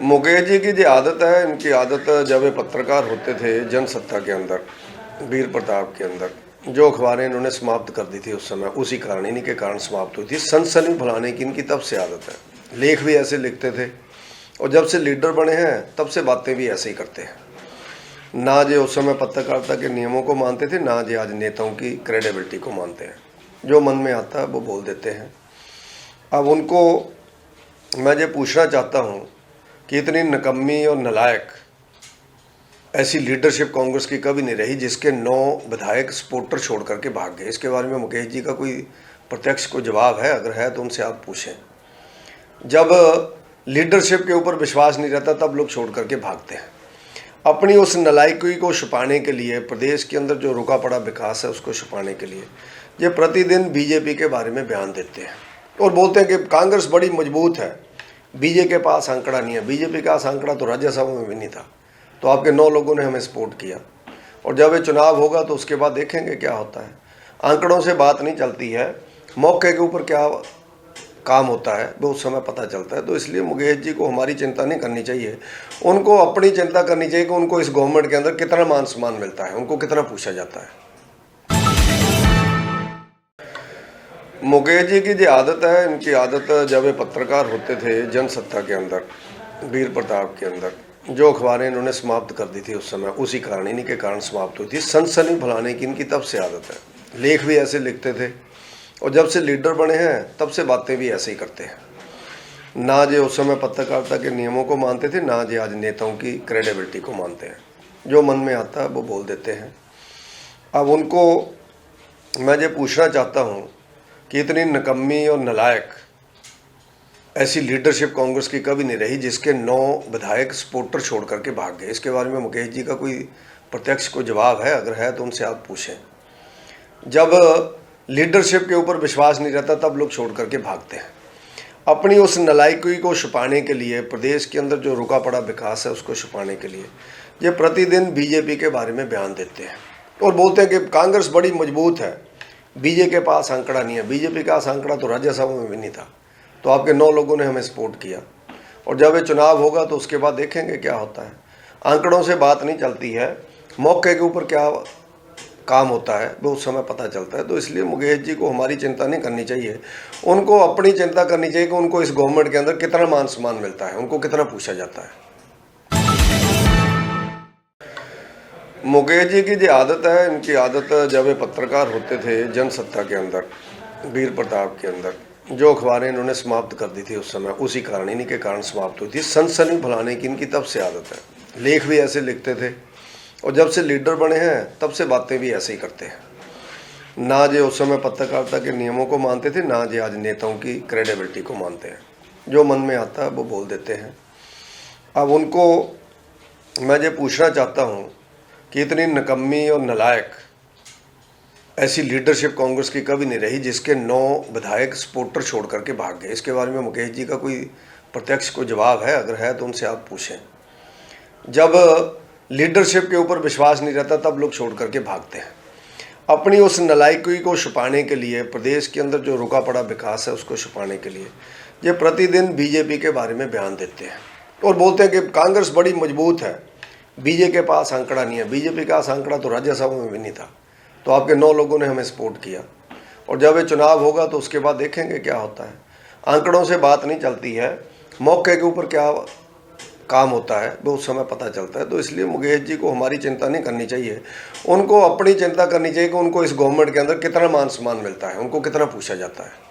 मुकेश जी की जो आदत है, इनकी आदत जब ये पत्रकार होते थे जनसत्ता के अंदर, वीर प्रताप के अंदर, जो अखबारें इन्होंने समाप्त कर दी थी उस समय, उसी कारण, इन्हीं के कारण समाप्त हुई थी। सनसनी फैलाने की इनकी तब से आदत है। लेख भी ऐसे लिखते थे और जब से लीडर बने हैं तब से बातें भी ऐसे ही करते हैं। ना जो उस समय पत्रकारिता के नियमों को मानते थे, ना जो आज नेताओं की क्रेडिबिलिटी को मानते हैं। जो मन में आता है वो बोल देते हैं। अब उनको मैं ये पूछना चाहता हूँ कि इतनी निकम्मी और नालायक ऐसी लीडरशिप कांग्रेस की कभी नहीं रही जिसके 9 विधायक सपोर्टर छोड़ करके भाग गए। इसके बारे में मुकेश जी का कोई प्रत्यक्ष कोई जवाब है? अगर है तो उनसे आप पूछें। जब लीडरशिप के ऊपर विश्वास नहीं रहता तब लोग छोड़ करके भागते हैं। अपनी उस नालायकी को छुपाने के लिए, प्रदेश के अंदर जो रुका पड़ा विकास है उसको छुपाने के लिए ये प्रतिदिन बीजेपी के बारे में बयान देते हैं और बोलते हैं कि कांग्रेस बड़ी मजबूत है, बीजेपी के पास आंकड़ा नहीं है। बीजेपी का आंकड़ा तो राज्यसभा में भी नहीं था, तो आपके 9 लोगों ने हमें सपोर्ट किया। और जब ये चुनाव होगा तो उसके बाद देखेंगे क्या होता है। आंकड़ों से बात नहीं चलती है, मौके के ऊपर क्या काम होता है वो उस समय पता चलता है। तो इसलिए मुकेश जी को हमारी चिंता नहीं करनी चाहिए, उनको अपनी चिंता करनी चाहिए कि उनको इस गवर्नमेंट के अंदर कितना मान सम्मान मिलता है, उनको कितना पूछा जाता है। मुकेश जी की जो आदत है, इनकी आदत जब ये पत्रकार होते थे जनसत्ता के अंदर, वीर प्रताप के अंदर, जो अखबारें इन्होंने समाप्त कर दी थी उस समय, उसी कारण, इन्हीं के कारण समाप्त हुई थी। सनसनी फैलाने की इनकी तब से आदत है। लेख भी ऐसे लिखते थे और जब से लीडर बने हैं तब से बातें भी ऐसे ही करते हैं। ना जो उस समय पत्रकारिता के नियमों को मानते थे, ना जो आज नेताओं की क्रेडिबिलिटी को मानते हैं। जो मन में आता है वो बोल देते हैं। अब उनको मैं ये पूछना चाहता हूँ कि इतनी निकम्मी और नालायक ऐसी लीडरशिप कांग्रेस की कभी नहीं रही जिसके 9 विधायक सपोर्टर छोड़ करके भाग गए। इसके बारे में मुकेश जी का कोई प्रत्यक्ष कोई जवाब है? अगर है तो उनसे आप पूछें। जब लीडरशिप के ऊपर विश्वास नहीं रहता तब लोग छोड़ करके भागते हैं। अपनी उस नालायकी को छुपाने के लिए, प्रदेश के अंदर जो रुका पड़ा विकास है उसको छुपाने के लिए ये प्रतिदिन बीजेपी के बारे में बयान देते हैं और बोलते हैं कि कांग्रेस बड़ी मजबूत है, बीजेपी के पास आंकड़ा नहीं है। बीजेपी का आंकड़ा तो राज्यसभा में भी नहीं था, तो आपके 9 लोगों ने हमें सपोर्ट किया। और जब ये चुनाव होगा तो उसके बाद देखेंगे क्या होता है। आंकड़ों से बात नहीं चलती है, मौके के ऊपर क्या काम होता है वो उस समय पता चलता है। तो इसलिए मुकेश जी को हमारी चिंता नहीं करनी चाहिए, उनको अपनी चिंता करनी चाहिए कि उनको इस गवर्नमेंट के अंदर कितना मान सम्मान मिलता है, उनको कितना पूछा जाता है। मुकेश जी की जो आदत है, इनकी आदत जब ये पत्रकार होते थे जनसत्ता के अंदर, वीर प्रताप के अंदर, जो अखबारें इन्होंने समाप्त कर दी थी उस समय, उसी कारण, इन्हीं के कारण समाप्त हुई थी। सनसनी फैलाने की इनकी तब से आदत है। लेख भी ऐसे लिखते थे और जब से लीडर बने हैं तब से बातें भी ऐसे ही करते हैं। ना जो उस समय पत्रकारिता के नियमों को मानते थे, ना जो आज नेताओं की क्रेडिबिलिटी को मानते हैं। जो मन में आता है वो बोल देते हैं। अब उनको मैं ये पूछना चाहता हूँ कि इतनी निकम्मी और नालायक ऐसी लीडरशिप कांग्रेस की कभी नहीं रही जिसके 9 विधायक सपोर्टर छोड़ करके भाग गए। इसके बारे में मुकेश जी का कोई प्रत्यक्ष कोई जवाब है? अगर है तो उनसे आप पूछें। जब लीडरशिप के ऊपर विश्वास नहीं रहता तब लोग छोड़ करके भागते हैं। अपनी उस नालायकी को छुपाने के लिए, प्रदेश के अंदर जो रुका पड़ा विकास है उसको छुपाने के लिए ये प्रतिदिन बीजेपी के बारे में बयान देते हैं और बोलते हैं कि कांग्रेस बड़ी मजबूत है, बीजेपी के पास आंकड़ा नहीं है। बीजेपी का आंकड़ा तो राज्यसभा में भी नहीं था, तो आपके 9 लोगों ने हमें सपोर्ट किया। और जब ये चुनाव होगा तो उसके बाद देखेंगे क्या होता है। आंकड़ों से बात नहीं चलती है, मौके के ऊपर क्या काम होता है वो उस समय पता चलता है। तो इसलिए मुकेश जी को हमारी चिंता नहीं करनी चाहिए, उनको अपनी चिंता करनी चाहिए कि उनको इस गवर्नमेंट के अंदर कितना मान सम्मान मिलता है, उनको कितना पूछा जाता है।